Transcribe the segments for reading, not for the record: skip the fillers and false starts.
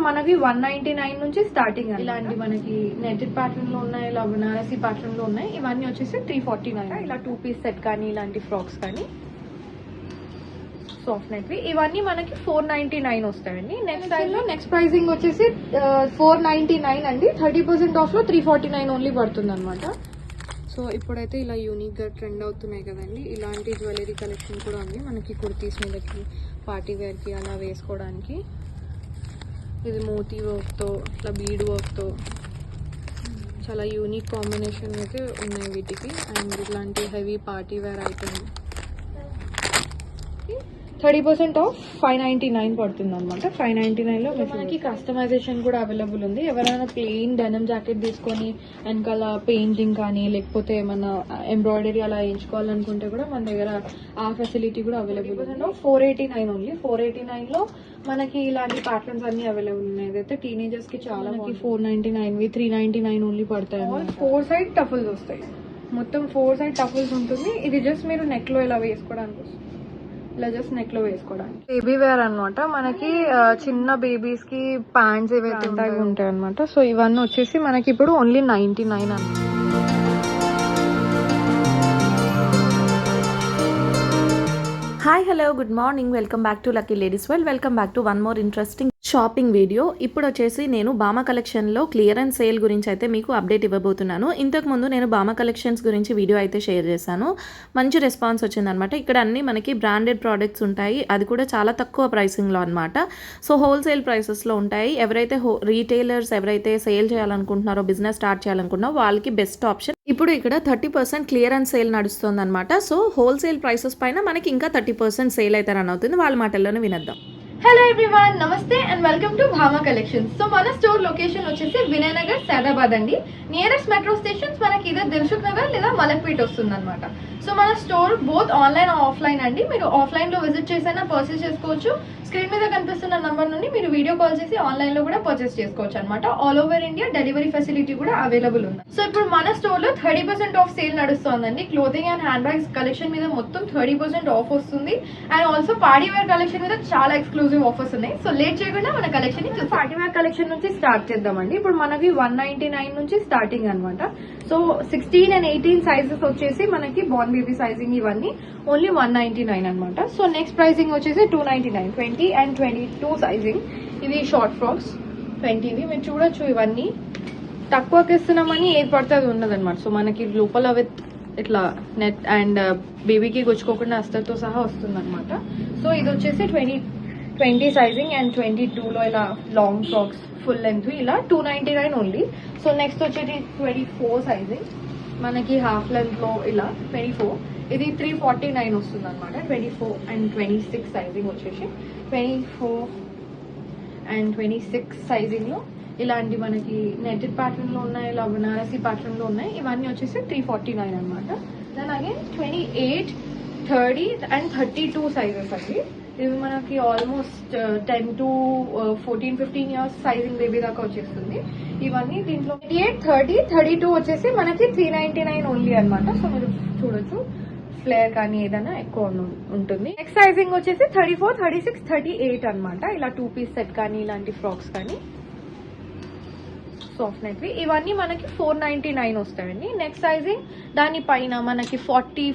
మనకి 199 నుంచి స్టార్టింగ్. ఇలాంటి మనకి నెటెడ్ ప్యాటర్న్ లో ఉన్నాయి, ఇలా బనారసి ప్యాటర్న్ లో ఉన్నాయి. ఇవన్నీ వచ్చేసి 349. ఇలా 2 పీస్ సెట్ కానీ ఇలాంటి ఫ్రాక్స్ కానీ సాఫ్ట్ నెట్ వి ఇవన్నీ మనకి 499 వస్తాయండి. నెక్స్ట్ టైం లో నెక్స్ట్ ప్రైసింగ్ వచ్చేసి 499 అండి. 30% ఆఫ్ లో 349 ఓన్లీ పడుతుంది అనమాట. సో ఇప్పుడైతే ఇలా యూనిక్ గా ట్రెండ్ అవుతున్నాయి కదండి, ఇలాంటి జ్యువెలరీ కలెక్షన్ కూడా ఉంది మనకి. కుర్తీస్ మీదకి, పార్టీ వేర్ కి అలా వేసుకోవడానికి. ఇది మోతీ వర్క్ తో, ఇట్లా బీడ్ వర్క్ తో చాలా యూనిక్ కాంబినేషన్ అయితే ఉన్నాయి వీటికి. అండ్ ఇట్లాంటి heavy party wear item 30% off 599 పడుతుంది అనమాట. 599 లో మనకి కస్టమైజేషన్ కూడా అవైలబుల్ ఉంది. ఎవరైనా ప్లెయిన్ డెనిమ్ జాకెట్ తీసుకొని వెనకాల పెయింటింగ్ కానీ లేకపోతే ఏమన్నా ఎంబ్రాయిడరీ అలా వేయించుకోవాలనుకుంటే కూడా మన దగ్గర ఆ ఫెసిలిటీ కూడా అవైలబుల్ ఉంది. 489 ఓన్లీ. 489 లో మనకి ఇలాంటి ప్యాటర్న్స్ అన్ని అవైలబుల్ ఉన్నాయి. ఇదైతే టీనేజర్స్ కి చాలా 499 399 ఓన్లీ పడతాయి. 4 సైడ్ టఫుల్స్ వస్తాయి, మొత్తం 4 సైడ్ టఫుల్స్ ఉంటుంది. ఇది జస్ట్ మీరు నెక్ లో ఇలా వేసుకోవడానికి వస్తుంది, ఇలా జస్ట్ నెక్ లో వేసుకోవడానికి. బేబీ వేర్ అనమాట మనకి. చిన్న బేబీస్ కి ప్యాంట్స్ ఏవైతే ఉంటాయి అనమాట. సో ఇవన్నీ వచ్చేసి మనకి ఇప్పుడు ఓన్లీ 99 అనమాట. Hi hello good morning, welcome back to lucky ladies world. Welcome back to one more interesting shopping video. ఇప్పుడు వచ్చేసి నేను బామా కలెక్షన్లో క్లియరెన్స్ సేల్ గురించి అయితే మీకు అప్డేట్ ఇవ్వబోతున్నాను. ఇంతకుముందు నేను బామా కలెక్షన్స్ గురించి వీడియో అయితే షేర్ చేశాను, మంచి రెస్పాన్స్ వచ్చిందనమాట. ఇక్కడ అన్ని మనకి బ్రాండెడ్ ప్రోడక్ట్స్ ఉంటాయి, అది కూడా చాలా తక్కువ ప్రైసింగ్లో అనమాట. సో హోల్సేల్ ప్రైసెస్లో ఉంటాయి. ఎవరైతే రీటైలర్స్ ఎవరైతే సేల్ చేయాలనుకుంటున్నారో, బిజినెస్ స్టార్ట్ చేయాలనుకుంటున్నారో వాళ్ళకి బెస్ట్ ఆప్షన్. ఇప్పుడు ఇక్కడ 30% క్లియరెన్స్ సేల్ నడుస్తుంది అనమాట. సో హోల్సేల్ ప్రైసెస్ పైన మనకి ఇంకా 30% సేల్ అయితే రన్ అవుతుంది. వాళ్ళ మాటల్లోనే వినేద్దాం. హలో ఎవ్రీవన్, నమస్తే and welcome to Bhama collections. So మన స్టోర్ లొకేషన్ వచ్చేసి వినయనగర్, సైదాబాద్ అండి. నియరెస్ట్ మెట్రో స్టేషన్స్ మనకి ఇదే దిల్సుఖ్ నగర్ లేదా మలక్పేట్ వస్తుంది అనమాట. సో మన స్టోర్ బోత్ ఆన్లైన్ ఆఫ్లైన్ అండి. మీరు ఆఫ్లైన్ లో విజిట్ చేసైనా పర్చేస్ చేసుకోవచ్చు. స్క్రీన్ మీద కనిపిస్తున్న నంబర్ నుండి మీరు వీడియో కాల్ చేసి ఆన్లైన్ లో కూడా పర్చేస్ చేసుకోవచ్చు అనమాట. All over India delivery facility కూడా అవైలబుల్ ఉంది. సో ఇప్పుడు మన స్టోర్ లో 30% ఆఫ్ సేల్ నడుస్తుందండి. Clothing and handbags collection మీద మొత్తం 30% ఆఫ్ వస్తుంది. And also party wear collection మీద చాలా ఎక్స్క్లూజివ్ ఆఫర్స్ ఉన్నాయి. సో లేట్ చేయకుండా మన కలెక్షన్ ని పార్టీ వేర్ కలెక్షన్ నుంచి స్టార్ట్ చేద్దామండి. ఇప్పుడు మనకి 199 నుంచి స్టార్టింగ్ అనమాట. సో 16 and 18 సైజెస్ వచ్చేసి మనకి బార్న్ బేబీ సైజింగ్ ఇవన్నీ ఓన్లీ 199 అనమాట. సో నెక్స్ట్ ప్రైసింగ్ వచ్చేసి 299, 20 and 22 సైజింగ్. ఇవి షార్ట్ ఫ్రాక్స్ 20వి. మీరు చూడొచ్చు ఇవన్నీ తక్కువకి ఇస్తున్నామని ఏది పడుతుంది ఉండదు అనమాట. సో మనకి లోపల విత్ ఇట్లా నెట్ అండ్ బేబీకి గుచ్చుకోకుండా అస్తర్తో సహా వస్తుంది అనమాట. సో ఇది వచ్చేసి 20 సైజింగ్ అండ్ 22లో ఇలా లాంగ్ ఫ్రాక్స్ ఫుల్ లెంత్ ఇలా 299 ఓన్లీ. సో నెక్స్ట్ వచ్చేసి 24 సైజింగ్ మనకి హాఫ్ లెంత్ లో ఇలా 24. ఇది 349 వస్తుంది అనమాట. 24 and 26 సైజింగ్ వచ్చేసి 24 and 26 సైజింగ్ లో ఇలాంటి మనకి నెటెడ్ ప్యాటర్న్ లో ఉన్నాయి, ఇలా బనారసి ప్యాటర్న్ లో ఉన్నాయి. ఇవన్నీ వచ్చేసి 349 అనమాట. దెన్ అగైన్ 28, 30 and 32 సైజెస్ అండి. ఇవి మనకి almost 10 to 14-15 years sizing baby దాకా వచ్చేస్తుంది. ఇవన్నీ దీంట్లో 28, 30, 32 వచ్చేసి మనకి 399 ఓన్లీ అనమాట. సో మీరు చూడొచ్చు ఫ్లేర్ కానీ ఏదైనా ఎక్కువ ఉంటుంది. నెక్స్ట్ సైజింగ్ వచ్చేసి 34, 36, 38 అనమాట. ఇలా 2 పీస్ సెట్ కానీ ఇలాంటి ఫ్రాక్స్ కానీ సాఫ్ట్ నెట్ వి ఇవన్నీ మనకి 499 వస్తాయండి. నెక్స్ట్ సైజింగ్ దానిపైన మనకి 40,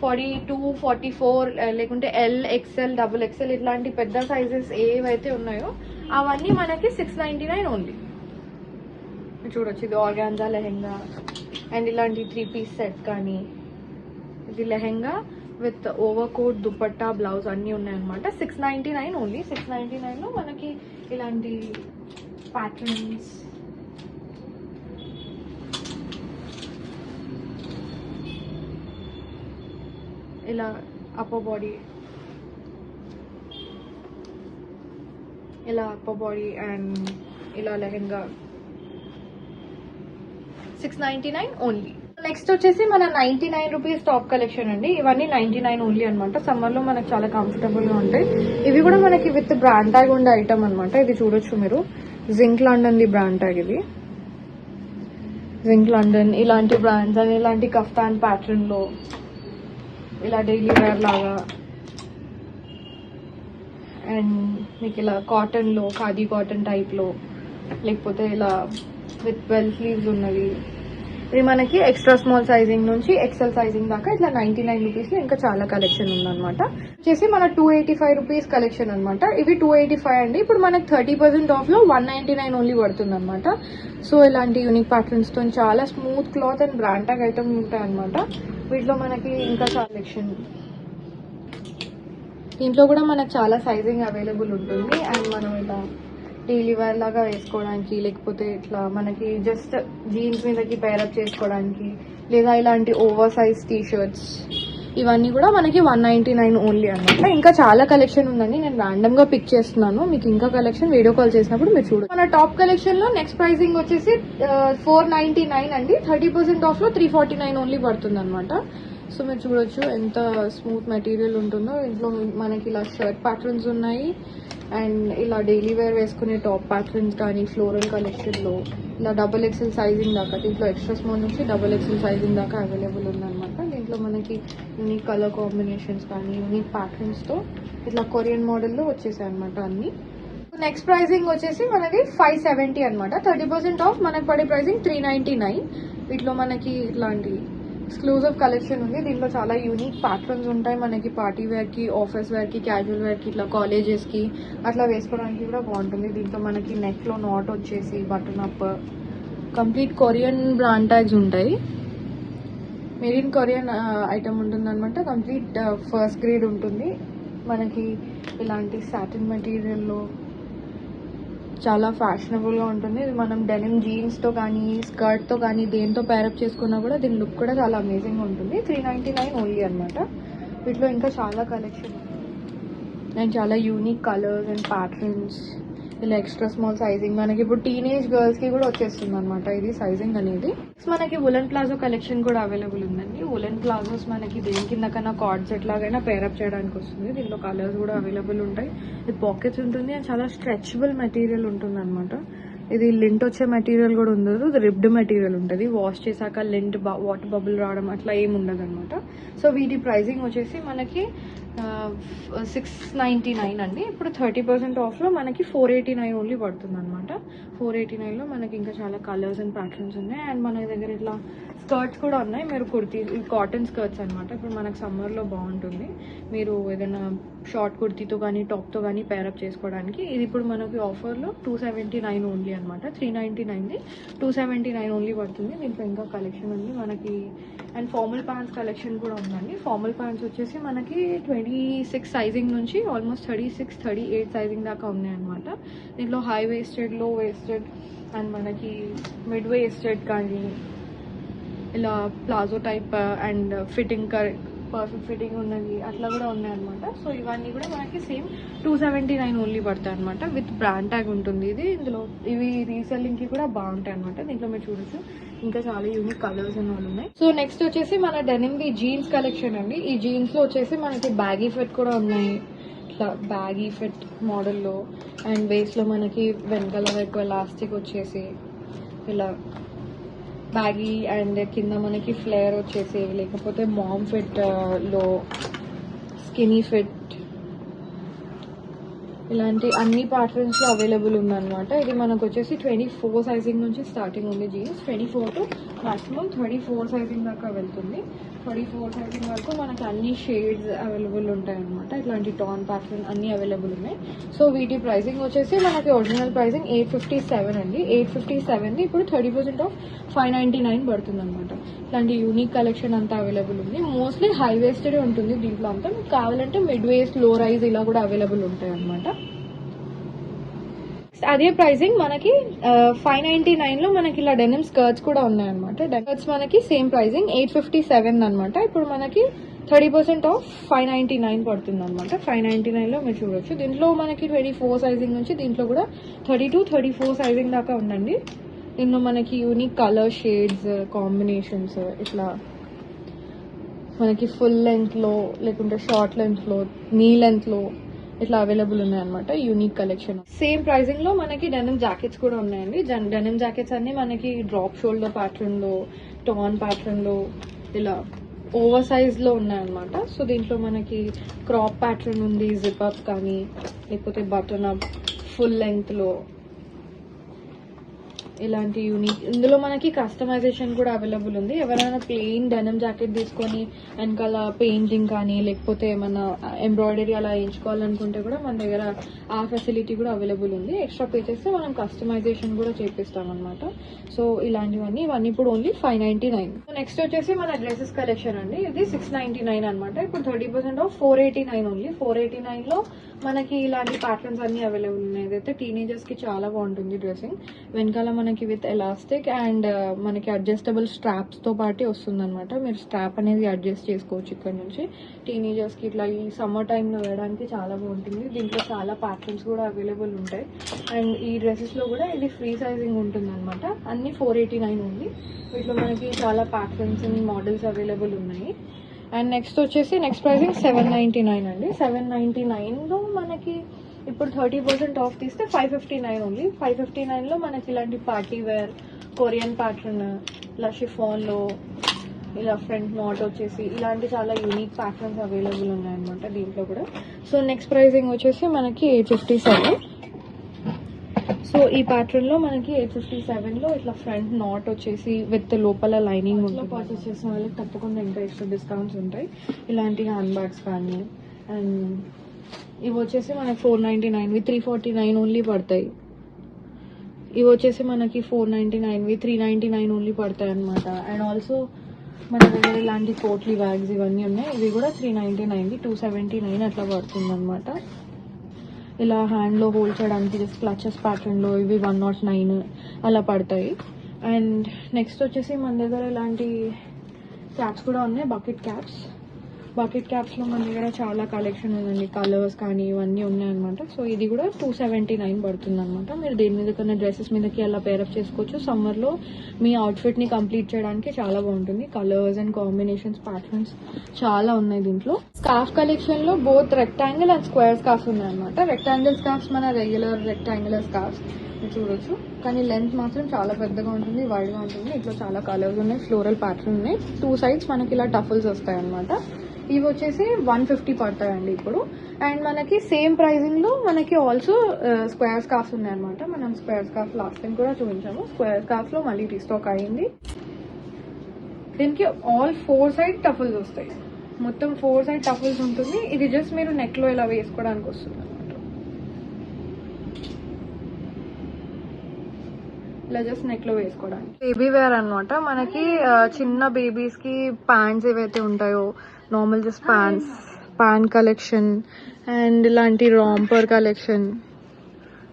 42, 44 లేకుంటే ఎల్, ఎక్స్ఎల్, డబుల్ ఎక్స్ఎల్ ఇట్లాంటి పెద్ద సైజెస్ ఏవైతే ఉన్నాయో అవన్నీ మనకి 699 ఓన్లీ. చూడొచ్చు ఇది ఆర్గాన్జా లెహెంగా అండ్ ఇలాంటి 3 పీస్ సెట్ కానీ, ఇది lehenga with over coat, dupatta, blouse అన్నీ ఉన్నాయన్నమాట. 699 ఓన్లీ. 699 లో మనకి ఇలాంటి ప్యాటర్న్స్ ఇలా అప్పర్ బాడీ, ఇలా అప్పర్ బాడీ అండ్ ఇలా లెహెంగా 699 ఓన్లీ. నెక్స్ట్ వచ్చేసి మన 99 రూపీస్ టాప్ కలెక్షన్ అండి. ఇవన్నీ 99 ఓన్లీ అనమాట. సమ్మర్ లో మనకు చాలా కంఫర్టబుల్ గా ఉంటాయి. ఇవి కూడా మనకి విత్ బ్రాండ్ ట్యాగ్ ఉండే ఐటమ్ అనమాట. ఇది చూడొచ్చు మీరు, zinc London the brand tag. ఇది జింక్ లండన్ ఇలాంటి బ్రాండ్స్ అండ్ ఇలాంటి కఫ్తాన్ ప్యాటర్న్ లో ఇలా డైలీ వేర్ లాగా అండ్ మీకు ఇలా కాటన్లో ఖాదీ కాటన్ టైప్లో, లేకపోతే ఇలా విత్ 12 స్లీవ్స్ ఉన్నవి. ఇది మనకి ఎక్స్ట్రా స్మాల్ సైజింగ్ నుంచి ఎక్సెల్ సైజింగ్ దాకా ఇట్లా 99 రూపీస్లో ఇంకా చాలా కలెక్షన్ ఉందన్నమాట. వచ్చేసి మన 285 రూపీస్ కలెక్షన్ అనమాట. ఇవి 285 అండి. ఇప్పుడు మనకి 30% ఆఫ్లో 199 ఓన్లీ పడుతుంది అనమాట. సో ఇలాంటి యూనిక్ ప్యాటర్న్స్తో చాలా smooth cloth and brand tag item ఉంటాయి అనమాట. వీటిలో మనకి ఇంకా కలెక్షన్, దీంట్లో కూడా మనకు చాలా సైజింగ్ అవైలబుల్ ఉంటుంది. అండ్ మనం ఇలా డైలీ వేర్ లాగా వేసుకోవడానికి, లేకపోతే ఇట్లా మనకి జస్ట్ జీన్స్ మీదకి పేరప్ చేసుకోవడానికి, లేదా ఇలాంటి ఓవర్ సైజ్ టీషర్ట్స్, ఇవన్నీ కూడా మనకి 199 ఓన్లీ అనమాట. ఇంకా చాలా కలెక్షన్ ఉందండి, నేను ర్యాండమ్ గా పిక్ చేస్తున్నాను. మీకు ఇంకా కలెక్షన్ వీడియో కాల్ చేసినప్పుడు మీరు చూడండి. మన టాప్ కలెక్షన్ లో నెక్స్ట్ ప్రైసింగ్ వచ్చేసి 499 అండి. 30% ఆఫ్ లో 349 ఓన్లీ పడుతుంది అనమాట. సో మీరు చూడొచ్చు ఎంత స్మూత్ మెటీరియల్ ఉంటుందో. ఇంట్లో మనకి ఇలా షర్ట్ ప్యాటర్న్స్ ఉన్నాయి, అండ్ ఇలా డైలీ వేర్ వేసుకునే టాప్ ప్యాటర్న్స్ కానీ ఫ్లోరల్ కలెక్షన్లో ఇలా XXL సైజింగ్ దాకా, దీంట్లో ఎక్స్ట్రా స్మాల్ నుంచి XXL సైజింగ్ దాకా అవైలబుల్ ఉందన్నమాట. దీంట్లో మనకి యూనిక్ కలర్ కాంబినేషన్స్ కానీ యూనిక్ ప్యాటర్న్స్తో ఇట్లా కొరియన్ మోడల్లో వచ్చేసాయి అనమాట అన్ని. నెక్స్ట్ ప్రైసింగ్ వచ్చేసి మనకి 570 అనమాట. 30% ఆఫ్ మనకి పడే ప్రైసింగ్ 399. వీటిలో మనకి ఇట్లాంటి ఎక్స్క్లూజివ్ కలెక్షన్ ఉంది. దీంట్లో చాలా యూనిక్ ప్యాటర్న్స్ ఉంటాయి. మనకి పార్టీ వేర్కి, ఆఫీస్ వేర్కి, క్యాజువల్ వేర్కి, ఇట్లా కాలేజెస్కి అట్లా వేసుకోవడానికి కూడా బాగుంటుంది. దీంట్లో మనకి నెక్లో నాట్ వచ్చేసి button up, complete Korean brand tags ఉంటాయి. మేడ్ ఇన్ కొరియన్ ఐటమ్ ఉంటుంది అనమాట. కంప్లీట్ ఫస్ట్ గ్రేడ్ ఉంటుంది. మనకి ఇలాంటి సాటిన్ మెటీరియల్లో చాలా ఫ్యాషనబుల్గా ఉంటుంది. ఇది మనం డెనిమ్ జీన్స్తో కానీ స్కర్ట్తో కానీ దేంతో పేరప్ చేసుకున్నా కూడా దీని లుక్ కూడా చాలా అమేజింగ్గా ఉంటుంది. 399 ఓన్లీ అనమాట. వీటిలో ఇంకా చాలా కలెక్షన్ అండ్ చాలా యూనిక్ కలర్స్ అండ్ ప్యాటర్న్స్, ఇలా ఎక్స్ట్రా స్మాల్ సైజింగ్ మనకి ఇప్పుడు టీనేజ్ గర్ల్స్కి కూడా వచ్చేస్తుంది అనమాట ఇది సైజింగ్ అనేది. మనకి వులెన్ ప్లాజో కలెక్షన్ కూడా అవైలబుల్ ఉందండి. వులెన్ ప్లాజోస్ మనకి దేని కింద కన్నా కార్డ్ సెట్ లాగైనా పేరప్ చేయడానికి వస్తుంది. దీంట్లో కలర్స్ కూడా అవైలబుల్ ఉంటాయి. ఇది పాకెట్స్ ఉంటుంది అండ్ చాలా స్ట్రెచబుల్ మెటీరియల్ ఉంటుంది అనమాట. ఇది లింట్ వచ్చే మెటీరియల్ కూడా ఉండదు, ఇది రిబ్డ్ మెటీరియల్ ఉంటుంది. వాష్ చేశాక లింట్ వాటర్ బబుల్ రావడం అట్లా ఏమి ఉండదు అనమాట. సో వీటి ప్రైసింగ్ వచ్చేసి మనకి 699 అండి. ఇప్పుడు 30% ఆఫ్లో మనకి 489 ఓన్లీ పడుతుంది అనమాట. 489లో మనకి ఇంకా చాలా కలర్స్ అండ్ ప్యాటర్న్స్ ఉన్నాయి. అండ్ మన దగ్గర ఇట్లా స్కర్ట్స్ కూడా ఉన్నాయి. మీరు కుర్తీ, కాటన్ స్కర్ట్స్ అనమాట. ఇప్పుడు మనకు సమ్మర్లో బాగుంటుంది. మీరు ఏదైనా షార్ట్ కుర్తీతో కానీ టాప్తో కానీ పేరప్ చేసుకోవడానికి. ఇది ఇప్పుడు మనకి ఆఫర్లో 279 ఓన్లీ అనమాట. 399ది 279 ఓన్లీ పడుతుంది. దీంట్లో ఇంకా కలెక్షన్ ఉంది మనకి. అండ్ ఫార్మల్ ప్యాంట్స్ కలెక్షన్ కూడా ఉందండి. ఫార్మల్ ప్యాంట్స్ వచ్చేసి మనకి 26 సైజింగ్ నుంచి ఆల్మోస్ట్ 36, 38 సైజింగ్ దాకా ఉన్నాయి అనమాట. దీంట్లో హై వేస్టెడ్, లో వేస్టెడ్ అండ్ మనకి మిడ్ వేస్టెడ్ కానీ ఇలా palazzo type and fitting perfect fitting ఉన్నది అట్లా కూడా ఉన్నాయి అనమాట. సో ఇవన్నీ కూడా మనకి సేమ్ 279 ఓన్లీ పడతాయి అనమాట. విత్ బ్రాండ్ ట్యాగ్ ఉంటుంది ఇది. ఇందులో ఇవి రీసెల్లింగ్కి కూడా బాగుంటాయి అనమాట. దీంట్లో మీరు చూడొచ్చు ఇంకా చాలా యూనిక్ కలర్స్ అన్నీ ఉన్నాయి. సో నెక్స్ట్ వచ్చేసి మన డెనిమ్ది జీన్స్ కలెక్షన్ అండి. ఈ జీన్స్లో వచ్చేసి మనకి బ్యాగీ ఫిట్ కూడా ఉన్నాయి. ఇట్లా బ్యాగీ ఫిట్ మోడల్లో అండ్ బేస్లో మనకి వెనకాల వైపు ఎలాస్టిక్ వచ్చేసి ఇలా బ్యాగీ అండ్ కింద మనకి ఫ్లేర్ వచ్చేసి, లేకపోతే మామ్ ఫిట్ లో స్కినీ ఫిట్, ఇలాంటి అన్ని ప్యాటర్న్స్ లో అవైలబుల్ ఉందన్నమాట. ఇది మనకు వచ్చేసి 24 సైజింగ్ నుంచి స్టార్టింగ్ ఉంది జీన్స్. 24 టు మాక్సిమం 34 సైజింగ్ దాకా వెళ్తుంది. 34 సైజింగ్ వరకు మనకి అన్ని షేడ్స్ అవైలబుల్ ఉంటాయి అనమాట. ఇట్లాంటి టాన్ ప్యాటర్న్ అన్ని అవైలబుల్ ఉన్నాయి. సో వీటి ప్రైసింగ్ వచ్చేసి మనకి ఒరిజినల్ ప్రైసింగ్ 857 అండి. 857ది ఇప్పుడు 30% ఆఫ్ 599 పడుతుంది అనమాట. ఇట్లాంటి యూనిక్ కలెక్షన్ అంతా అవైలబుల్ ఉంది. మోస్ట్లీ హై వేస్టెడ్ ఉంటుంది దీంట్లో అంతా. మీకు కావాలంటే మిడ్ వేస్ట్, లో రైజ్ ఇలా కూడా అవైలబుల్ ఉంటాయి అనమాట. అదే ప్రైసింగ్ మనకి 599లో మనకి ఇలా డెనిమ్ స్కర్ట్స్ కూడా ఉన్నాయన్నమాట. స్కర్ట్స్ మనకి సేమ్ ప్రైసింగ్ 857 అనమాట. ఇప్పుడు మనకి 30% ఆఫ్ 599 పడుతుంది అనమాట. 599లో మీరు చూడొచ్చు. దీంట్లో మనకి 24 సైజింగ్ నుంచి దీంట్లో కూడా 32, 34 సైజింగ్ దాకా ఉందండి. దీంట్లో మనకి యూనిక్ కలర్ షేడ్స్, కాంబినేషన్స్ ఇట్లా మనకి ఫుల్ లెంత్లో, లేకుంటే షార్ట్ లెంత్లో, నీ లెంత్లో ఇట్లా అవైలబుల్ ఉన్నాయన్నమాట. Unique collection. సేమ్ ప్రైసింగ్ లో మనకి డెనిమ్ జాకెట్స్ కూడా ఉన్నాయండి. డెనిమ్ జాకెట్స్ అన్ని మనకి డ్రాప్ షోల్డర్ ప్యాటర్న్ లో, టాన్ ప్యాటర్న్ లో, ఇలా ఓవర్ సైజ్లో ఉన్నాయన్నమాట. సో దీంట్లో మనకి క్రాప్ ప్యాటర్న్ ఉంది, జిప్ అప్ కానీ లేకపోతే బటన్ అప్, ఫుల్ లెంగ్త్లో ఇలాంటి యూనిక్. ఇందులో మనకి కస్టమైజేషన్ కూడా అవైలబుల్ ఉంది. ఎవరైనా ప్లెయిన్ డెనిమ్ జాకెట్ తీసుకొని వెనకాల పెయింటింగ్ కానీ లేకపోతే ఏమన్నా ఎంబ్రాయిడరీ అలా వేయించుకోవాలనుకుంటే కూడా మన దగ్గర ఆ ఫెసిలిటీ కూడా అవైలబుల్ ఉంది. ఎక్స్ట్రా పే చేస్తే మనం కస్టమైజేషన్ కూడా చేపిస్తాం అనమాట. సో ఇలాంటివన్నీ ఇవన్నీ ఇప్పుడు ఓన్లీ 599. నెక్స్ట్ వచ్చేసి మన డ్రెస్సెస్ కలెక్షన్ అండి. ఇది 699 అనమాట. ఇప్పుడు 30% ఆఫ్ 489 ఓన్లీ. 489లో మనకి ఇలాంటి ప్యాటర్న్స్ అన్ని అవైలబుల్ ఉన్నాయి. ఇదైతే టీనేజర్స్ కి చాలా బాగుంటుంది డ్రెస్సింగ్. వెనకాల మనకి విత్ ఎలాస్టిక్ అండ్ మనకి అడ్జస్టబుల్ స్ట్రాప్స్ తో పాటు వస్తుంది అనమాట. మీరు స్ట్రాప్ అనేది అడ్జస్ట్ చేసుకోవచ్చు ఇక్కడ నుంచి. టీనేజర్స్ కి ఇట్లా ఈ సమ్మర్ టైంలో వేయడానికి చాలా బాగుంటుంది. దీంట్లో చాలా ప్యాటర్న్స్ కూడా అవైలబుల్ ఉంటాయి. అండ్ ఈ డ్రెస్సెస్ లో కూడా ఇది ఫ్రీ సైజింగ్ ఉంటుంది అనమాట. అన్ని 489 ఉంది. వీటిలో మనకి చాలా ప్యాటర్న్స్ అండ్ మోడల్స్ అవైలబుల్ ఉన్నాయి. అండ్ నెక్స్ట్ వచ్చేసి నెక్స్ట్ ప్రైసింగ్ 799 అండి. 799లో మనకి ఇప్పుడు 30% ఆఫ్ తీస్తే 559 ఓన్లీ. 559లో మనకి ఇలాంటి పార్టీ వేర్ కొరియన్ ప్యాటర్న్, ఇలా షిఫాన్లో ఇలా ఫ్రంట్ నాట్ వచ్చేసి ఇలాంటి చాలా యూనిక్ ప్యాటర్న్స్ అవైలబుల్ ఉన్నాయన్నమాట దీంట్లో కూడా. సో నెక్స్ట్ ప్రైసింగ్ వచ్చేసి మనకి 857. సో ఈ ప్యాటర్న్ లో మనకి 857లో ఇట్లా ఫ్రంట్ నాట్ వచ్చేసి విత్ లోపల లైనింగ్ ఉంటుంది. పర్చేస్ చేసిన వాళ్ళకి తప్పకుండా ఇంకా ఎక్స్ట్రా డిస్కౌంట్స్ ఉంటాయి. ఇలాంటి హ్యాండ్ బ్యాగ్స్ కానీ. అండ్ ఇవి వచ్చేసి మనకి 499 349 ఓన్లీ పడతాయి. ఇవి వచ్చేసి మనకి 499 399 ఓన్లీ పడతాయి అనమాట. అండ్ ఆల్సో మన దగ్గర ఇలాంటి పోట్లీ బ్యాగ్స్ ఇవన్నీ ఉన్నాయి. ఇవి కూడా 399 279 అట్లా పడుతుంది అనమాట. ఇలా హ్యాండ్లో హోల్డ్ చేయడానికి జస్ట్ క్లచెస్ ప్యాటర్న్లో ఇవి 109 అలా పడతాయి. అండ్ నెక్స్ట్ వచ్చేసి మన దగ్గర ఇలాంటి క్యాప్స్ కూడా ఉన్నాయి, బకెట్ క్యాప్స్. బకెట్ క్యాప్స్లో మన దగ్గర చాలా కలెక్షన్ ఉందండి. కలర్స్ కానీ ఇవన్నీ ఉన్నాయన్నమాట. సో ఇది కూడా 279 పడుతుంది అనమాట. మీరు దేని మీద కన్నా డ్రెస్సెస్ మీదకి అలా పేరప్ చేసుకోవచ్చు. సమ్మర్లో మీ అవుట్ఫిట్ని కంప్లీట్ చేయడానికి చాలా బాగుంటుంది. కలర్స్ అండ్ కాంబినేషన్స్ ప్యాటర్న్స్ చాలా ఉన్నాయి దీంట్లో. స్కార్ఫ్ కలెక్షన్లో both rectangle and square scarfs ఉన్నాయన్నమాట. రెక్టాంగిల్ స్కార్ఫ్స్ మన రెగ్యులర్ రెక్టాంగులర్ స్కార్ఫ్స్ చూడొచ్చు, కానీ లెంత్ మాత్రం చాలా పెద్దగా ఉంటుంది, వైడ్గా ఉంటుంది. ఇట్లా చాలా కలర్స్ ఉన్నాయి, ఫ్లోరల్ ప్యాటర్న్ ఉన్నాయి. 2 సైడ్స్ మనకి ఇలా టఫల్స్ వస్తాయి అనమాట. ఇవి వచ్చేసి 150 పడతాయండి ఇప్పుడు. అండ్ మనకి సేమ్ ప్రైజింగ్ లో మనకి ఆల్సో స్క్వేర్ స్కార్ఫ్స్ ఉన్నాయన్నమాట. మనం స్క్వేర్ స్కార్ఫ్ లాస్ట్ టైం కూడా చూపించాము. స్క్వేర్ స్కార్ఫ్ లో మళ్ళీ రీస్టాక్ అయింది. దీనికి ఆల్ 4 సైడ్ టఫల్స్ వస్తాయి. మొత్తం 4 సైడ్ టఫల్స్ ఉంటుంది. ఇది జస్ట్ మీరు నెక్ లో ఇలా వేసుకోవడానికి వస్తుంది అనమాట. ఇలా జస్ట్ నెక్ లో వేసుకోవడానికి. బేబీ వేర్ అనమాట. మనకి చిన్న బేబీస్ కి ప్యాంట్స్ ఏవైతే ఉంటాయో normal just pant collection and ఇలాంటి రాంపర్ కలెక్షన్,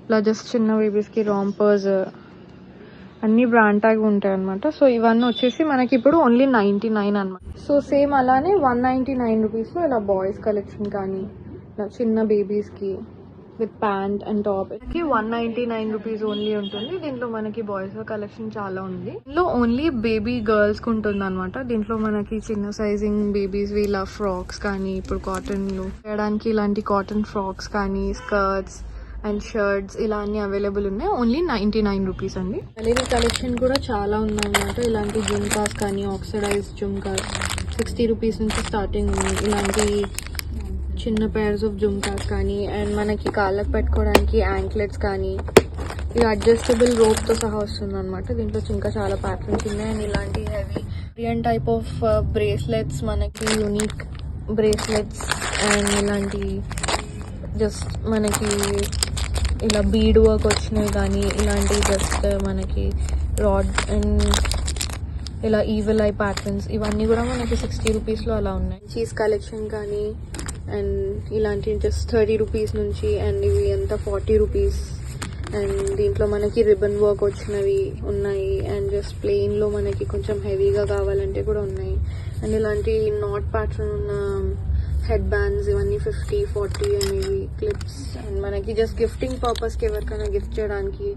ఇలా జస్ట్ చిన్న బేబీస్కి రాంపర్స్ అన్ని బ్రాండ్ ట్యాగ్ ఉంటాయి అనమాట. సో ఇవన్నీ వచ్చేసి మనకి ఇప్పుడు ఓన్లీ 99 అనమాట. సో సేమ్ అలానే 199 రూపీస్లో ఇలా బాయ్స్ కలెక్షన్ కానీ ఇలా చిన్న బేబీస్కి with pant and top 199 rupees only ఉంటుంది. దీంట్లో మనకి బాయ్స్ కలెక్షన్ చాలా ఉంది. దీంట్లో ఓన్లీ బేబీ గర్ల్స్ కి ఉంటుంది అనమాట. దీంట్లో మనకి చిన్న సైజింగ్ బేబీస్ ఇలా ఫ్రాక్స్ కానీ ఇప్పుడు కాటన్ లో వేయడానికి ఇలాంటి కాటన్ ఫ్రాక్స్ కానీ స్కర్ట్స్ అండ్ షర్ట్స్ ఇలా అన్ని అవైలబుల్ ఉన్నాయి. ఓన్లీ 99 రూపీస్ అండి. జ్యువెలరీ కలెక్షన్ కూడా చాలా ఉన్నాయన్నమాట. ఇలాంటి జుమ్కాస్ కానీ ఆక్సిడైజ్ జుమ్కాస్ 60 రూపీస్ నుంచి స్టార్టింగ్ ఉంది. ఇలాంటి చిన్న పేర్స్ ఆఫ్ జుమ్కాస్ కానీ అండ్ మనకి కాళ్ళకు పెట్టుకోవడానికి యాంక్లెట్స్ కానీ ఇది అడ్జస్టబుల్ రోప్ తో సహా వస్తుంది అనమాట. దీంట్లో ఇంకా చాలా ప్యాటర్న్స్ ఉన్నాయి. అండ్ ఇలాంటి heavy Indian type of bracelets, మనకి యూనిక్ బ్రేస్లెట్స్ అండ్ ఇలాంటి జస్ట్ మనకి ఇలా బీడ్ వర్క్ వచ్చినాయి కానీ ఇలాంటి జస్ట్ మనకి రాడ్ అండ్ ఇలా ఈవిల్ ఐ ప్యాటర్న్స్ ఇవన్నీ కూడా మనకి 60 రూపీస్లో అలా ఉన్నాయి. చీజ్ కలెక్షన్ కానీ అండ్ ఇలాంటి జస్ట్ 30 రూపీస్ నుంచి అండ్ ఇవి ఎంత 40 రూపీస్. అండ్ దీంట్లో మనకి రిబన్ వర్క్ వచ్చినవి ఉన్నాయి అండ్ జస్ట్ ప్లెయిన్లో మనకి కొంచెం హెవీగా కావాలంటే కూడా ఉన్నాయి. అండ్ ఇలాంటి నాట్ ప్యాటర్న్ ఉన్న హెడ్ బ్యాండ్స్ ఇవన్నీ 50, 40 అనేవి క్లిప్స్. అండ్ మనకి జస్ట్ గిఫ్టింగ్ పర్పస్కి ఎవరికైనా గిఫ్ట్ చేయడానికి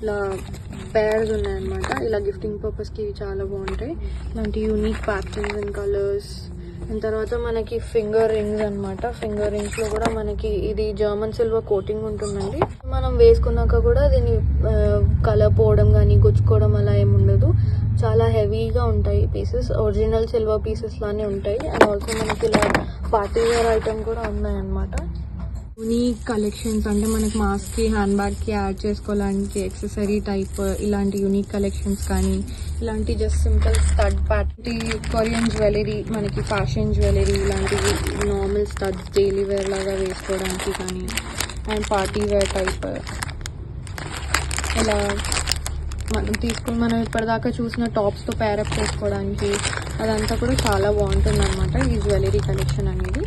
ఇలా పేర్స్ ఉన్నాయన్నమాట. ఇలా గిఫ్టింగ్ పర్పస్కి ఇవి చాలా బాగుంటాయి. ఇలాంటి unique patterns and colours. And తర్వాత మనకి ఫింగర్ రింగ్స్ అనమాట. ఫింగర్ రింగ్స్ లో కూడా మనకి ఇది జర్మన్ సిల్వర్ కోటింగ్ ఉంటుందండి. మనం వేసుకున్నాక కూడా దీన్ని కలర్ పోవడం కానీ గుచ్చుకోవడం అలా ఏమి ఉండదు. చాలా హెవీగా ఉంటాయి పీసెస్, ఒరిజినల్ సిల్వర్ పీసెస్ లానే ఉంటాయి. అండ్ ఆల్సో మనకి ఇలా పార్టీ వేర్ ఐటమ్ కూడా ఉన్నాయన్నమాట. యూనిక్ కలెక్షన్స్ అంటే మనకి మాస్క్కి, హ్యాండ్ బ్యాగ్కి యాడ్ చేసుకోవడానికి యాక్సెసరీ టైప్ ఇలాంటి యూనిక్ కలెక్షన్స్ కానీ, ఇలాంటి just simple stud patty Korean jewellery, మనకి ఫ్యాషన్ జ్యువెలరీ ఇలాంటివి నార్మల్ స్టడ్స్ డైలీ వేర్ లాగా వేసుకోవడానికి కానీ, అండ్ పార్టీ వేర్ టైప్ ఇలా మనం ఇప్పటిదాకా చూసిన టాప్స్తో పేరప్ చేసుకోవడానికి అదంతా కూడా చాలా బాగుంటుంది అనమాట ఈ జ్యువెలరీ కలెక్షన్ అనేది.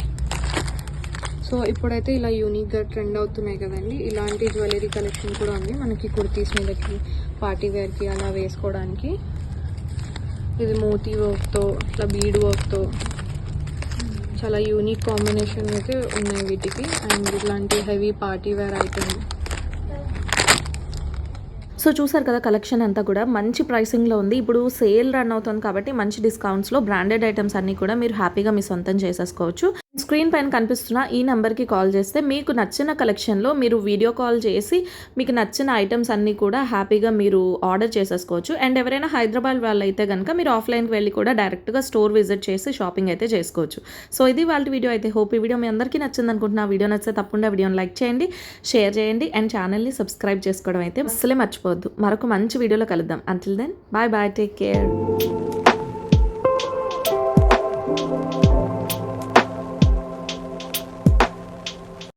సో ఇప్పుడైతే ఇలా యూనిక్గా ట్రెండ్ అవుతున్నాయి కదండి, ఇలాంటి జ్యువెలరీ కలెక్షన్ కూడా ఉంది మనకి కుర్తీస్ మీదకి, పార్టీ వేర్కి అలా వేసుకోవడానికి. ఇది మోతీ వర్క్తో, ఇట్లా బీడ్ వర్క్తో చాలా యూనిక్ కాంబినేషన్ అయితే ఉన్నాయి వీటికి. అండ్ ఇట్లాంటి heavy party wear item. So చూసారు కదా, కలెక్షన్ అంతా కూడా మంచి ప్రైసింగ్లో ఉంది. ఇప్పుడు సేల్ రన్ అవుతుంది కాబట్టి మంచి డిస్కౌంట్స్లో బ్రాండెడ్ ఐటమ్స్ అన్నీ కూడా మీరు హ్యాపీగా మీ సొంతం చేసేసుకోవచ్చు. స్క్రీన్ పైన కనిపిస్తున్న ఈ నెంబర్కి కాల్ చేస్తే మీకు నచ్చిన కలెక్షన్లో మీరు వీడియో కాల్ చేసి మీకు నచ్చిన ఐటమ్స్ అన్నీ కూడా హ్యాపీగా మీరు ఆర్డర్ చేసేసుకోవచ్చు. అండ్ ఎవరైనా హైదరాబాద్ వాళ్ళు అయితే కనుక మీరు ఆఫ్లైన్కి వెళ్ళి కూడా డైరెక్ట్గా స్టోర్ విజిట్ చేసి షాపింగ్ అయితే చేసుకోవచ్చు. సో ఇది వాళ్ళ వీడియో అయితే. హోప్ ఈ వీడియో మీ అందరికీ నచ్చింది అనుకుంటున్నా. వీడియో నచ్చితే తప్పకుండా వీడియోని లైక్ చేయండి, షేర్ చేయండి, అండ్ ఛానల్ని సబ్స్క్రైబ్ చేసుకోవడం అయితే అస్సలే మర్చిపోవద్దు. మరొక మంచి వీడియోలో కలుద్దాం. Until then bye bye, take care.